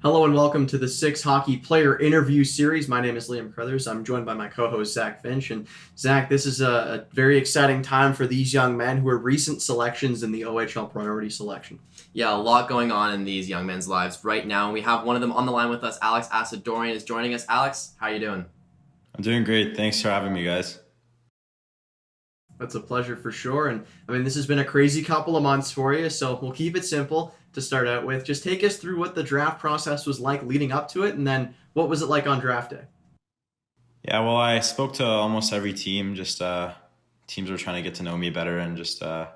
Hello and welcome to the Six Hockey Player Interview Series. My name is Liam Crothers. I'm joined by my co-host Zach Finch. And Zach, this is a very exciting time for these young men who are recent selections in the OHL Priority Selection. Yeah, a lot going on in these young men's lives right now. And we have one of them on the line with us. Alex Assadourian is joining us. Alex, how are you doing? I'm doing great. Thanks for having me, guys. That's a pleasure for sure. And I mean, this has been a crazy couple of months for you, so we'll keep it simple to start out with. Just take us through what the draft process was like leading up to it, and then what was it like on draft day? Yeah, well, I spoke to almost every team. Just teams were trying to get to know me better, and I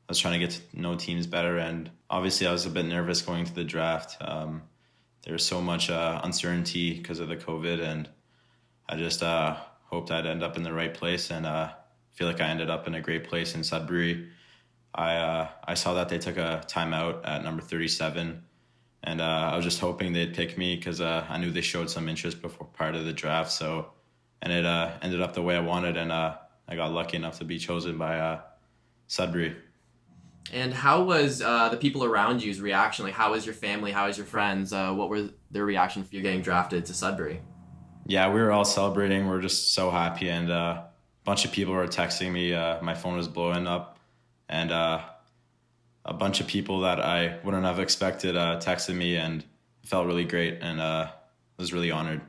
was trying to get to know teams better. And obviously, I was a bit nervous going to the draft. There was so much uncertainty because of the COVID, and I just hoped I'd end up in the right place, and feel like I ended up in a great place in Sudbury. I saw that they took a timeout at number 37, and I was just hoping they'd pick me because I knew they showed some interest prior to the draft. So, and it ended up the way I wanted, and I got lucky enough to be chosen by Sudbury. And how was the people around you's reaction? Like, how was your family? How was your friends? What were their reaction for you getting drafted to Sudbury? Yeah, we were all celebrating. We were just so happy, and a bunch of people were texting me. My phone was blowing up, and a bunch of people that I wouldn't have expected texted me, and it felt really great, and was really honored.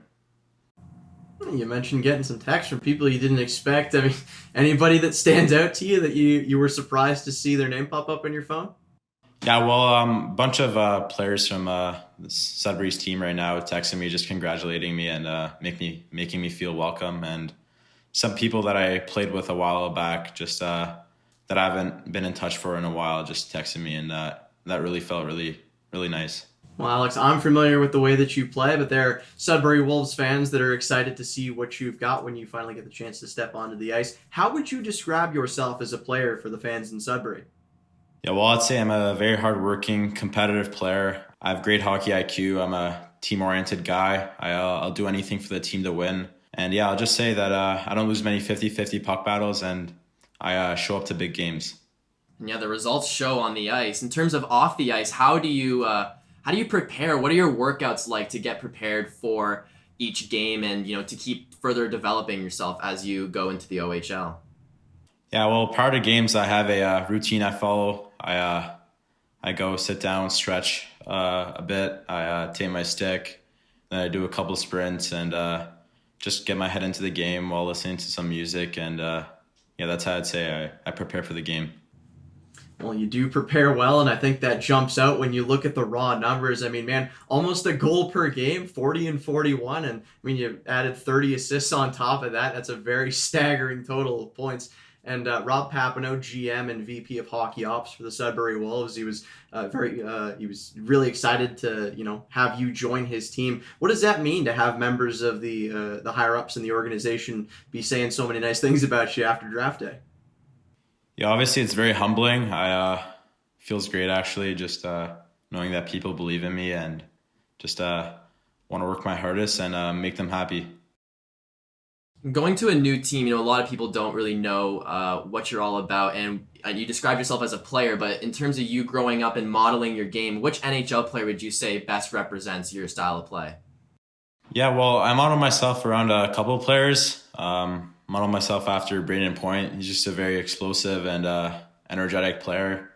You mentioned getting some texts from people you didn't expect. I mean, anybody that stands out to you that you were surprised to see their name pop up on your phone? Yeah, well, a bunch of players from Sudbury's team right now texting me, just congratulating me and making me feel welcome. And some people that I played with a while back, just that I haven't been in touch for in a while, just texting me, and that really felt really, really nice. Well, Alex, I'm familiar with the way that you play, but there are Sudbury Wolves fans that are excited to see what you've got when you finally get the chance to step onto the ice. How would you describe yourself as a player for the fans in Sudbury? Yeah, well, I'd say I'm a very hardworking, competitive player. I have great hockey IQ. I'm a team-oriented guy. I'll do anything for the team to win. And yeah, I'll just say that I don't lose many 50-50 puck battles, and I show up to big games. And yeah, the results show on the ice. In terms of off the ice, how do you prepare? What are your workouts like to get prepared for each game, and to keep further developing yourself as you go into the OHL? Yeah, well, prior to games, I have a routine I follow. I go sit down, stretch a bit. I take my stick, then I do a couple sprints, and just get my head into the game while listening to some music. And yeah, that's how I'd say I prepare for the game. Well, you do prepare well, and I think that jumps out when you look at the raw numbers. I mean, man, almost a goal per game, 40 and 41, and I mean, you added 30 assists on top of that. That's a very staggering total of points. And Rob Papineau, GM and VP of Hockey Ops for the Sudbury Wolves, he was really excited to have you join his team. What does that mean to have members of the higher ups in the organization be saying so many nice things about you after draft day? Yeah, obviously it's very humbling. Feels great actually, just knowing that people believe in me and just want to work my hardest and make them happy. Going to a new team, a lot of people don't really know what you're all about, and you describe yourself as a player, but in terms of you growing up and modeling your game, which NHL player would you say best represents your style of play? Yeah, well, I model myself around a couple of players. Model myself after Braden Point. He's just a very explosive and energetic player.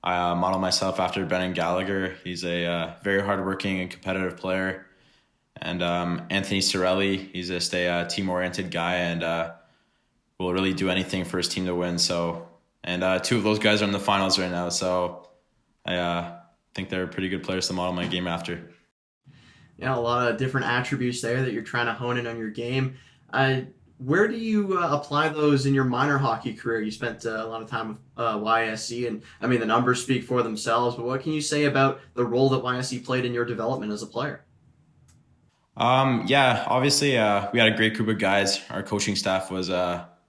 I model myself after Brendan Gallagher. He's a very hardworking and competitive player. And Anthony Cirelli, he's just a team-oriented guy and will really do anything for his team to win. So, and two of those guys are in the finals right now. So I think they're pretty good players to model my game after. Yeah, a lot of different attributes there that you're trying to hone in on your game. Where do you apply those in your minor hockey career? You spent a lot of time with YSC, and I mean, the numbers speak for themselves, but what can you say about the role that YSC played in your development as a player? Yeah, obviously, we had a great group of guys. Our coaching staff was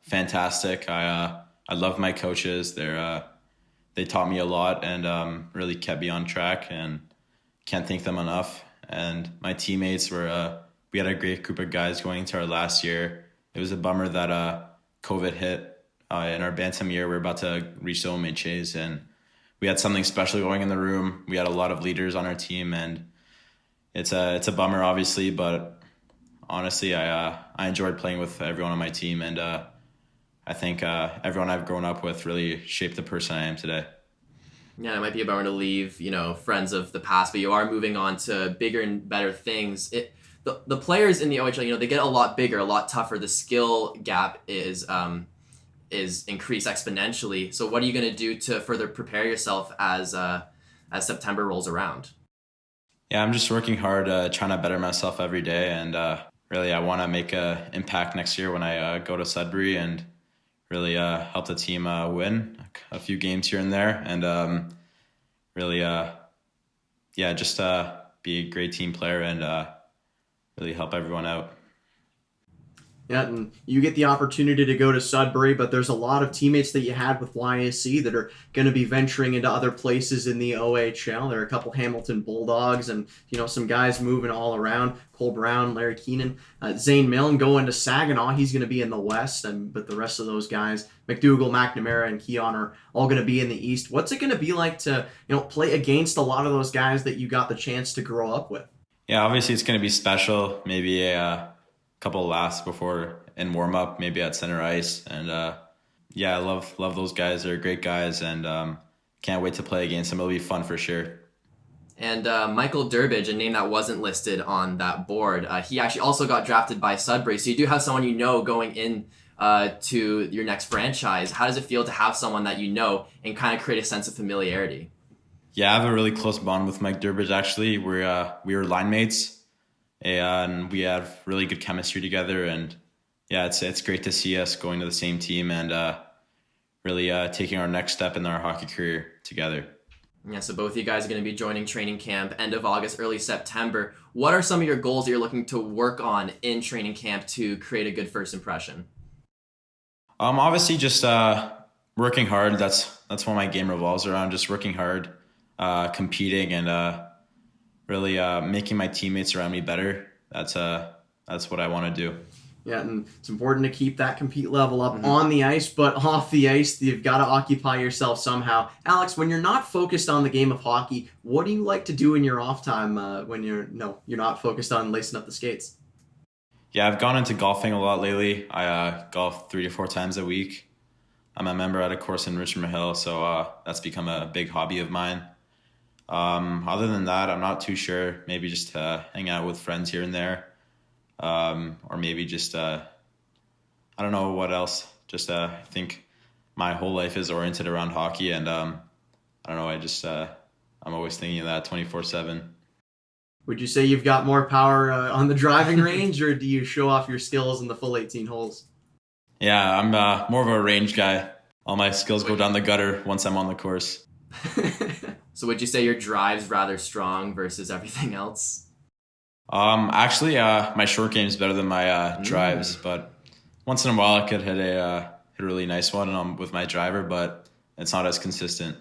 fantastic. I love my coaches. They taught me a lot and really kept me on track, and can't thank them enough. And my teammates we had a great group of guys going into our last year. It was a bummer that COVID hit in our bantam year. We're about to reach the OHLs, and we had something special going in the room. We had a lot of leaders on our team, and it's a bummer, obviously, but honestly, I enjoyed playing with everyone on my team, and I think everyone I've grown up with really shaped the person I am today. Yeah, it might be a bummer to leave, friends of the past, but you are moving on to bigger and better things. The players in the OHL, they get a lot bigger, a lot tougher. The skill gap is increased exponentially. So what are you going to do to further prepare yourself as September rolls around? Yeah, I'm just working hard, trying to better myself every day, and really, I want to make an impact next year when I go to Sudbury and really help the team win a few games here and there, and really, yeah, just be a great team player and really help everyone out. Yeah, and you get the opportunity to go to Sudbury, but there's a lot of teammates that you had with YSC that are going to be venturing into other places in the OHL. There are a couple Hamilton Bulldogs and, some guys moving all around. Cole Brown, Larry Keenan, Zane Milne going to Saginaw. He's going to be in the West, but the rest of those guys, McDougall, McNamara, and Keon are all going to be in the East. What's it going to be like to, play against a lot of those guys that you got the chance to grow up with? Yeah, obviously it's going to be special. Maybe a couple of laughs before in warm up, maybe at center ice, and yeah, I love those guys. They're great guys, and can't wait to play against them. It'll be fun for sure. And Michael Durbridge, a name that wasn't listed on that board, he actually also got drafted by Sudbury. So you do have someone going in to your next franchise. How does it feel to have someone that and kind of create a sense of familiarity? Yeah, I have a really close bond with Mike Durbridge. Actually, we were line mates, and we have really good chemistry together. And yeah, it's great to see us going to the same team and really taking our next step in our hockey career together. Yeah, so both of you guys are going to be joining training camp end of August, early September. What are some of your goals that you're looking to work on in training camp to create a good first impression? Obviously, just working hard. That's what my game revolves around. Just working hard, competing, and really making my teammates around me better. That's what I want to do. Yeah, and it's important to keep that compete level up on the ice, but off the ice, you've got to occupy yourself somehow. Alex, when you're not focused on the game of hockey, what do you like to do in your off time when you're not focused on lacing up the skates? Yeah, I've gone into golfing a lot lately. I golf 3 to 4 times a week. I'm a member at a course in Richmond Hill, so that's become a big hobby of mine. Other than that, I'm not too sure. Maybe just hang out with friends here and there. Or maybe just I don't know what else. Just I think my whole life is oriented around hockey, and I don't know. I'm always thinking of that 24/7. Would you say you've got more power on the driving range, or do you show off your skills in the full 18 holes? Yeah, I'm more of a range guy. All my skills go down the gutter once I'm on the course. So would you say your drive's rather strong versus everything else? Actually, my short game is better than my drives, but once in a while I could hit a really nice one with my driver, but it's not as consistent.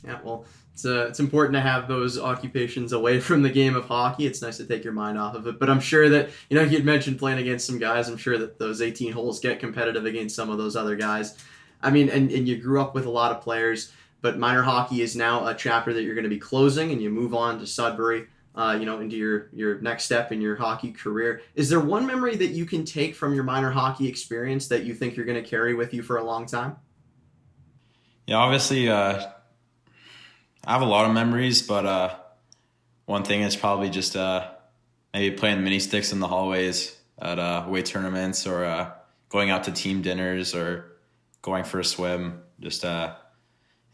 Yeah, well, it's important to have those occupations away from the game of hockey. It's nice to take your mind off of it, but I'm sure that, you'd mentioned playing against some guys. I'm sure that those 18 holes get competitive against some of those other guys. I mean, and you grew up with a lot of players, but minor hockey is now a chapter that you're going to be closing, and you move on to Sudbury. Into your next step in your hockey career. Is there one memory that you can take from your minor hockey experience that you think you're going to carry with you for a long time? Yeah, obviously, I have a lot of memories, but one thing is probably just maybe playing mini sticks in the hallways at away tournaments, or going out to team dinners, or going for a swim. Just I'm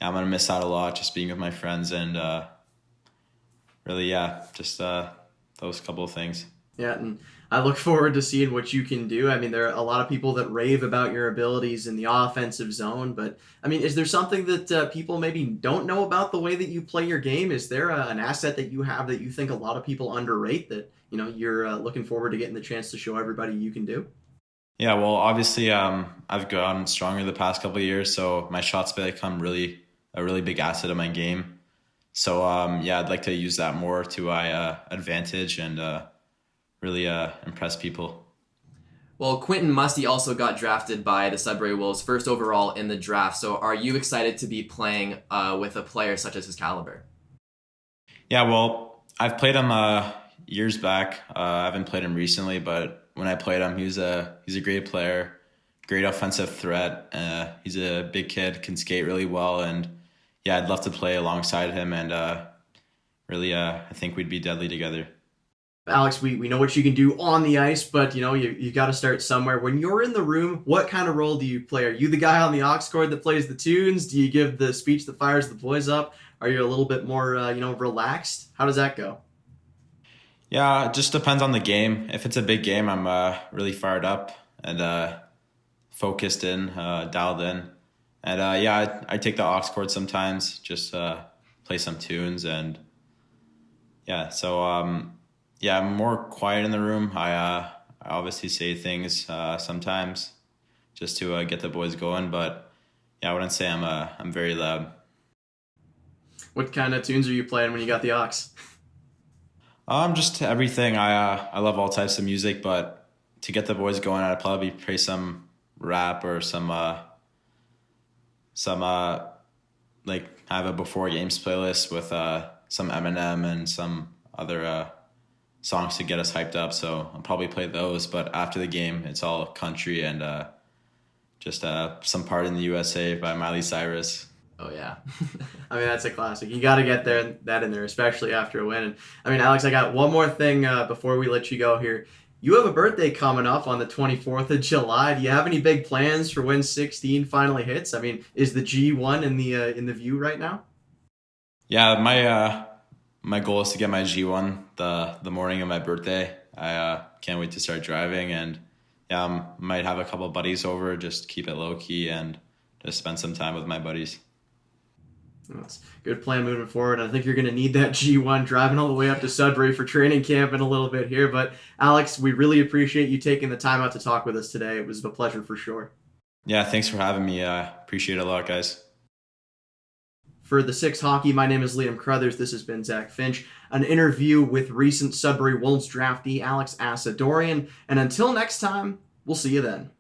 going to miss out a lot, just being with my friends and really, yeah, just those couple of things. Yeah, and I look forward to seeing what you can do. I mean, there are a lot of people that rave about your abilities in the offensive zone, but I mean, is there something that people maybe don't know about the way that you play your game? Is there an asset that you have that you think a lot of people underrate that, you're looking forward to getting the chance to show everybody you can do? Yeah, well, obviously, I've gotten stronger the past couple of years, so my shots become a really big asset of my game. So, yeah, I'd like to use that more to my advantage and really impress people. Well, Quentin Musty also got drafted by the Sudbury Wolves, first overall in the draft. So are you excited to be playing with a player such as his caliber? Yeah, well, I've played him years back. I haven't played him recently, but when I played him, he's a great player, great offensive threat. He's a big kid, can skate really well, and yeah, I'd love to play alongside him. And really, I think we'd be deadly together. Alex, we know what you can do on the ice, but you got to start somewhere. When you're in the room, what kind of role do you play? Are you the guy on the aux cord that plays the tunes? Do you give the speech that fires the boys up? Are you a little bit more relaxed? How does that go? Yeah, it just depends on the game. If it's a big game, I'm really fired up and focused in, dialed in. And yeah, I take the aux cord sometimes, just play some tunes. And yeah, so yeah, I'm more quiet in the room. I obviously say things sometimes just to get the boys going. But yeah, I wouldn't say I'm very loud. What kind of tunes are you playing when you got the aux? Just everything. I love all types of music, but to get the boys going, I'd probably play some rap or some like I have a before games playlist with some Eminem and some other songs to get us hyped up. So I'll probably play those. But after the game, it's all country and just some Part in the USA by Miley Cyrus. Oh yeah, I mean that's a classic. You got to get that in there, especially after a win. And I mean, Alex, I got one more thing before we let you go here. You have a birthday coming up on the 24th of July. Do you have any big plans for when 16 finally hits? I mean, is the G1 in the view right now? Yeah, my goal is to get my G1 the morning of my birthday. I can't wait to start driving, and yeah, might have a couple buddies over, just keep it low key and just spend some time with my buddies. That's a good plan moving forward. I think you're going to need that G1 driving all the way up to Sudbury for training camp in a little bit here. But Alex, we really appreciate you taking the time out to talk with us today. It was a pleasure for sure. Yeah, thanks for having me. Appreciate it a lot, guys. For the Six Hockey, my name is Liam Crothers. This has been Zach Finch, an interview with recent Sudbury Wolves draftee Alex Assadourian. And until next time, we'll see you then.